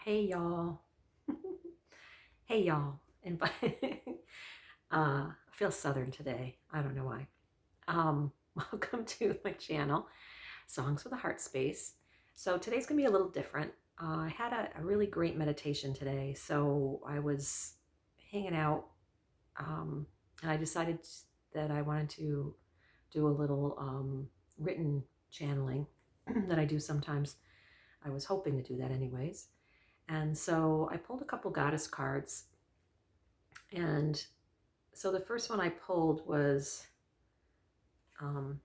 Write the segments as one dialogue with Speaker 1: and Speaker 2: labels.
Speaker 1: Hey y'all. Hey y'all. I feel southern today. I don't know why. Welcome to my channel, Songs with a Heart Space. So today's gonna be a little different. I had a really great meditation today. So I was hanging out, and I decided that I wanted to do a little written channeling that I do sometimes. I was hoping to do that anyways. And so I pulled a couple goddess cards. And so the first one I pulled was, um,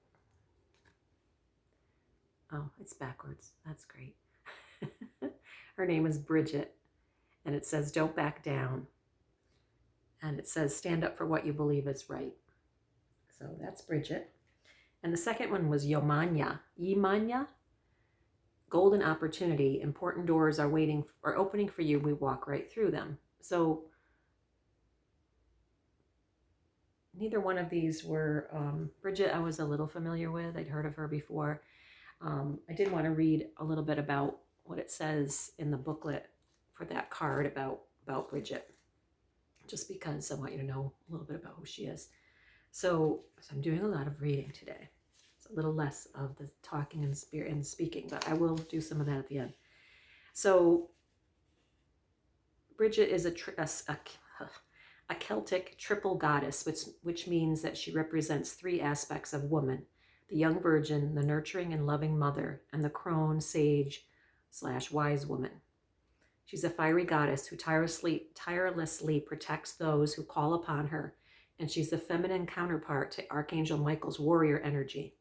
Speaker 1: oh, it's backwards. That's great. Her name is Brigit, and it says, "Don't back down." And it says, "Stand up for what you believe is right." So that's Brigit. And the second one was Yemanya, golden opportunity. Important doors are waiting or opening for you. We walk right through them. So neither one of these were, Brigit I was a little familiar with. I'd heard of her before. I did want to read a little bit about what it says in the booklet for that card about Brigit, just because I want you to know a little bit about who she is. So I'm doing a lot of reading today. It's a little less of the talking and speaking, but I will do some of that at the end. So Brigit is a Celtic triple goddess, which means that she represents three aspects of woman: the young virgin, the nurturing and loving mother, and the crone, sage / wise woman. She's a fiery goddess who tirelessly protects those who call upon her, and she's the feminine counterpart to Archangel Michael's warrior energy.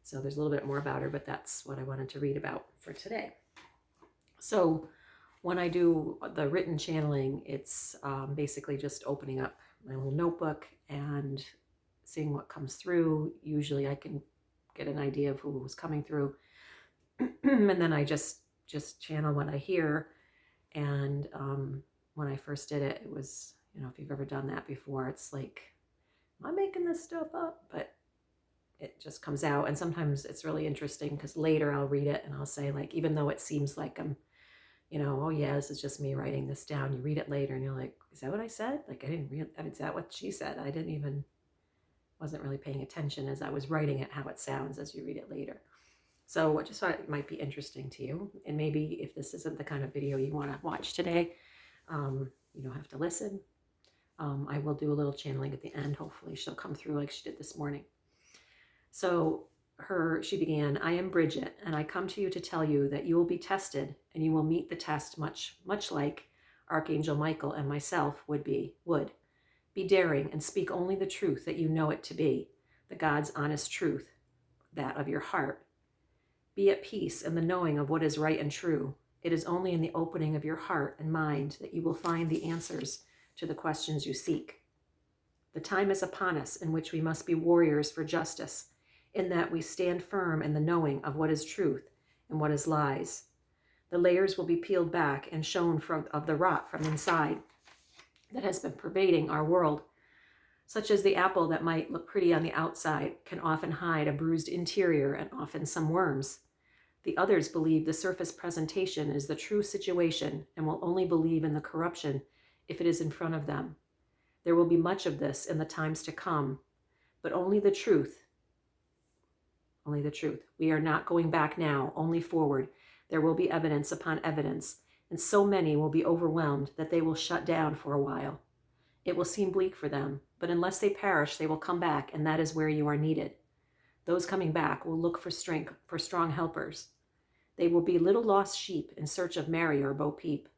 Speaker 1: So there's a little bit more about her, but that's what I wanted to read about for today. So when I do the written channeling, it's basically just opening up my little notebook and seeing what comes through. Usually I can get an idea of who was coming through. And then I just channel what I hear. And when I first did it, it was, if you've ever done that before, it's like, am I making this stuff up? But it just comes out. And sometimes it's really interesting because later I'll read it and I'll say, like, even though it seems like I'm, oh yeah, this is just me writing this down. You read it later and you're like, is that what I said? Like, I didn't read, is that what she said? I wasn't really paying attention as I was writing it, how it sounds as you read it later. So I just thought it might be interesting to you. And maybe if this isn't the kind of video you want to watch today, you don't have to listen. I will do a little channeling at the end. Hopefully she'll come through like she did this morning. So she began, "I am Brigit, and I come to you to tell you that you will be tested, and you will meet the test much like Archangel Michael and myself would. Be daring and speak only the truth that you know it to be, the God's honest truth, that of your heart. Be at peace in the knowing of what is right and true. It is only in the opening of your heart and mind that you will find the answers to the questions you seek. The time is upon us in which we must be warriors for justice, in that we stand firm in the knowing of what is truth and what is lies. The layers will be peeled back and shown of the rot from inside that has been pervading our world, such as the apple that might look pretty on the outside can often hide a bruised interior and often some worms. The others believe the surface presentation is the true situation and will only believe in the corruption if it is in front of them. There will be much of this in the times to come, but only the truth. Only the truth. We are not going back now, only forward. There will be evidence upon evidence, and so many will be overwhelmed that they will shut down for a while. It will seem bleak for them, but unless they perish, they will come back, and that is where you are needed. Those coming back will look for strength, for strong helpers. They will be little lost sheep in search of Mary or Bo Peep.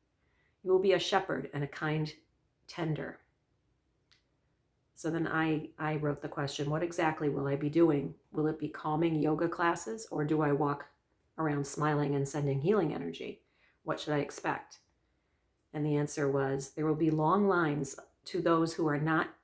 Speaker 1: You will be a shepherd and a kind tender." So then I wrote the question, what exactly will I be doing? Will it be calming yoga classes, or do I walk around smiling and sending healing energy? What should I expect? And the answer was, there will be long lines to those who are not,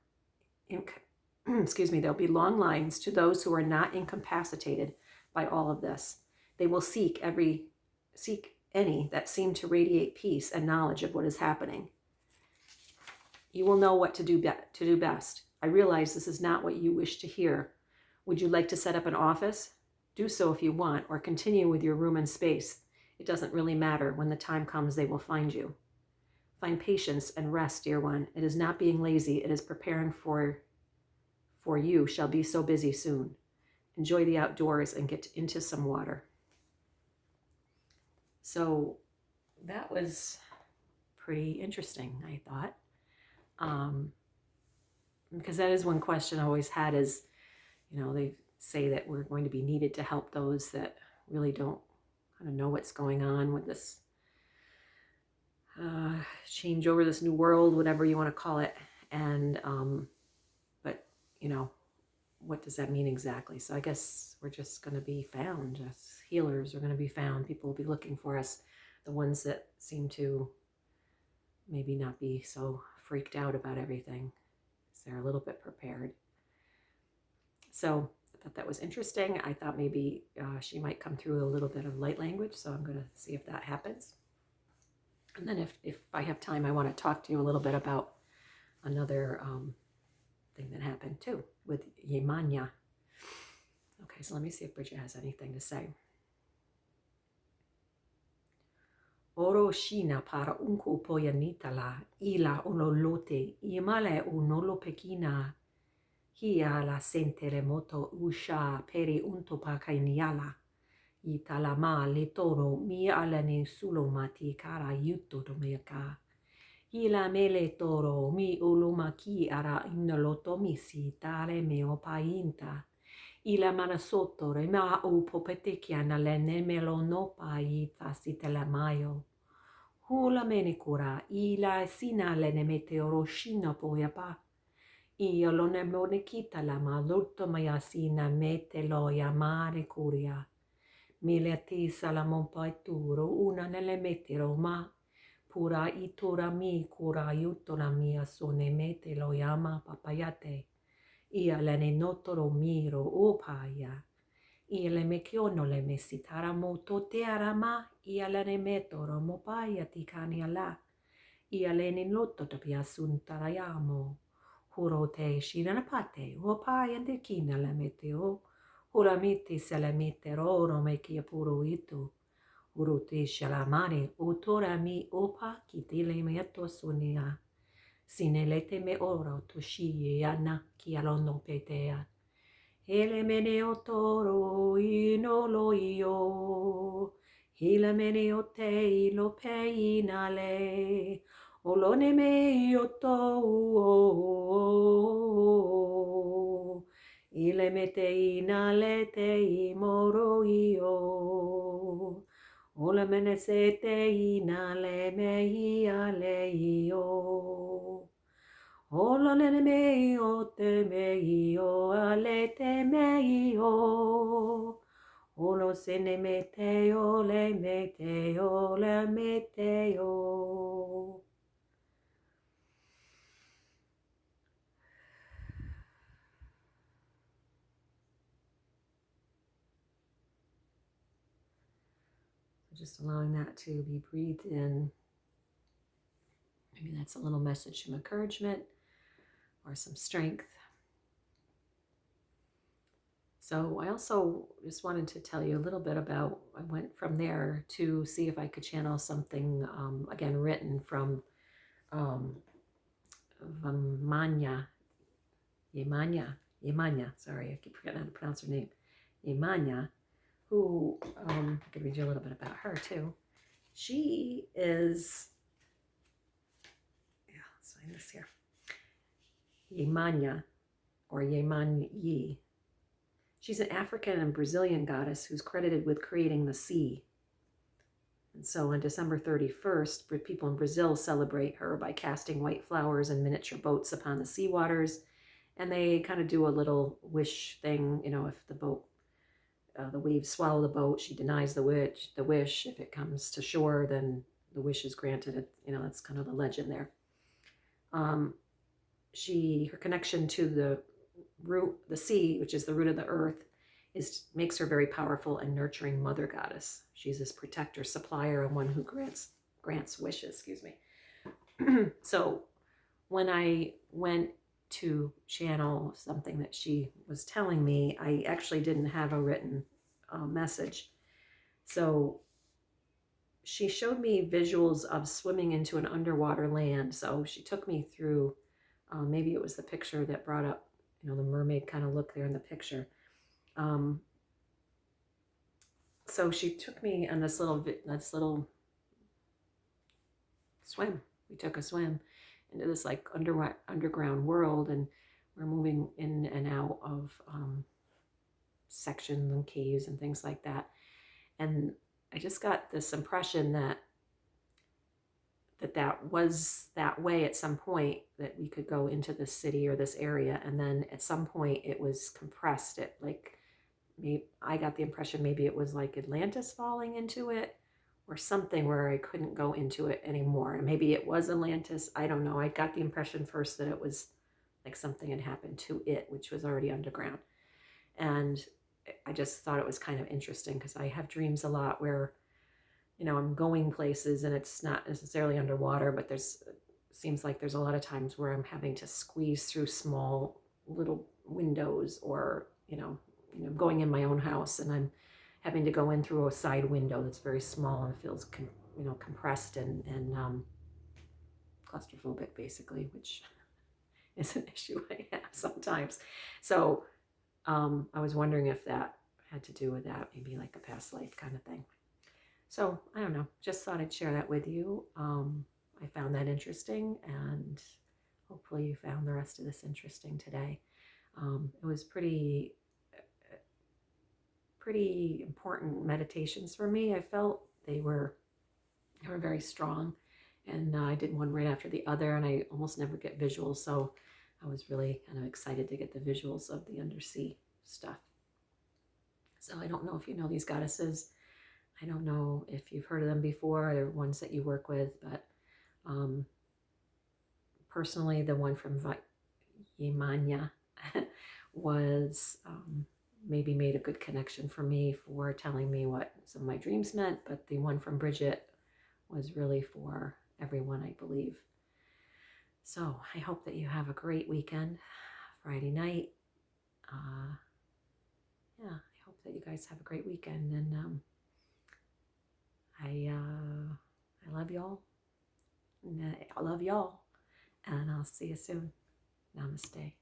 Speaker 1: there'll be long lines to those who are not incapacitated by all of this. They will seek any that seem to radiate peace and knowledge of what is happening. You will know what to do best. I realize this is not what you wish to hear. Would you like to set up an office? Do so if you want, or continue with your room and space. It doesn't really matter. When the time comes, they will find you. Find patience and rest, dear one. It is not being lazy. It is preparing for you shall be so busy soon. Enjoy the outdoors and get into some water. So that was pretty interesting, I thought. Because that is one question I always had is, they say that we're going to be needed to help those that really don't kind of know what's going on with this change over this new world, whatever you want to call it. And, but, what does that mean exactly? So I guess we're just going to be found. As healers are going to be found. People will be looking for us. The ones that seem to maybe not be so freaked out about everything. So they're a little bit prepared. So I thought that was interesting. I thought maybe she might come through a little bit of light language. So I'm going to see if that happens. And then if I have time, I want to talk to you a little bit about another thing that happened too with Yemanya. Okay, so let me see if Brigit has anything to say. Oro shina para unko poyanitala ila onolote imale unolo pekina hia la sentere moto usha peri unto pakainiala italama le toro mi alane sulomati kara yuto domeka ila mele toro mi ulumaki ara inoloto misi tale meo painta ila manasotto rema o popetekiana le nemelo no pai tasitela mayo hula menikura ila sina le nemete oroshina poyapa io lo nemone kita la malutto mayasina mete lo yamare curia mile atisa la mompaituro una nelle mete roma pura itura mi cura aiuto la mia sone mete lo yama papayate ia le ne notoro miro o paya ia le mekiono le mesitara moto te arama ia le ne metoro mo paya ti cani ala ia le ne noto te piasuntarayamo huro te shiranapate o paya de kina le meteo hura miti se le metero ro me kia puro itu huro te shalamare o tora mi opa ki te le meto sonia sinelete me oro toshi yana ki alono petea ele mene o toro ino lo io hila mene o te ilo pe inale o lo ne me o to ile me te inale te imoro io o le mene se te inale me iale io Ola nene me o te me o ale te me o Olo se ne me te o le me te o le me te o Just allowing that to be breathed in. Maybe that's a little message of encouragement or some strength. So I also just wanted to tell you a little bit about, I went from there to see if I could channel something, again, written from Yemanya, sorry, I keep forgetting how to pronounce her name, Yemanya, who, I could read you a little bit about her too. She is, let's find this here, Yemanya, or Yemanyi. She's an African and Brazilian goddess who's credited with creating the sea. And so on December 31st, people in Brazil celebrate her by casting white flowers and miniature boats upon the sea waters. And they kind of do a little wish thing, if the boat, the waves swallow the boat, she denies the wish. If it comes to shore, then the wish is granted. That's kind of the legend there. Her connection to the sea, which is the root of the earth, makes her very powerful and nurturing mother goddess. She's this protector, supplier, and one who grants wishes. So when I went to channel something that she was telling me, I actually didn't have a written message. So she showed me visuals of swimming into an underwater land. So she took me through, maybe it was the picture that brought up, the mermaid kind of look there in the picture. Um, so she took me on this little swim. We took a swim into this like underground world, and we're moving in and out of sections and caves and things like that. And I just got this impression that was that way at some point, that we could go into this city or this area, and then at some point it was compressed. It like, maybe I got the impression maybe it was like Atlantis falling into it or something, where I couldn't go into it anymore. And maybe it was Atlantis. I don't know. I got the impression first that it was like something had happened to it, which was already underground. And I just thought it was kind of interesting, because I have dreams a lot where, I'm going places and it's not necessarily underwater, but seems like there's a lot of times where I'm having to squeeze through small little windows, or, going in my own house and I'm having to go in through a side window that's very small and feels, compressed and claustrophobic, basically, which is an issue I have sometimes. So I was wondering if that had to do with that, maybe like a past life kind of thing. So I don't know, just thought I'd share that with you. I found that interesting, and hopefully you found the rest of this interesting today. It was pretty important meditations for me. I felt they were very strong, and I did one right after the other, and I almost never get visuals, so I was really kind of excited to get the visuals of the undersea stuff. So I don't know if you know these goddesses. I don't know if you've heard of them before, or ones that you work with, but personally, the one from Yemanya was maybe made a good connection for me, for telling me what some of my dreams meant, but the one from Brigit was really for everyone, I believe. So I hope that you have a great weekend, Friday night. Yeah, I hope that you guys have a great weekend, and I love y'all. I love y'all, and I'll see you soon. Namaste.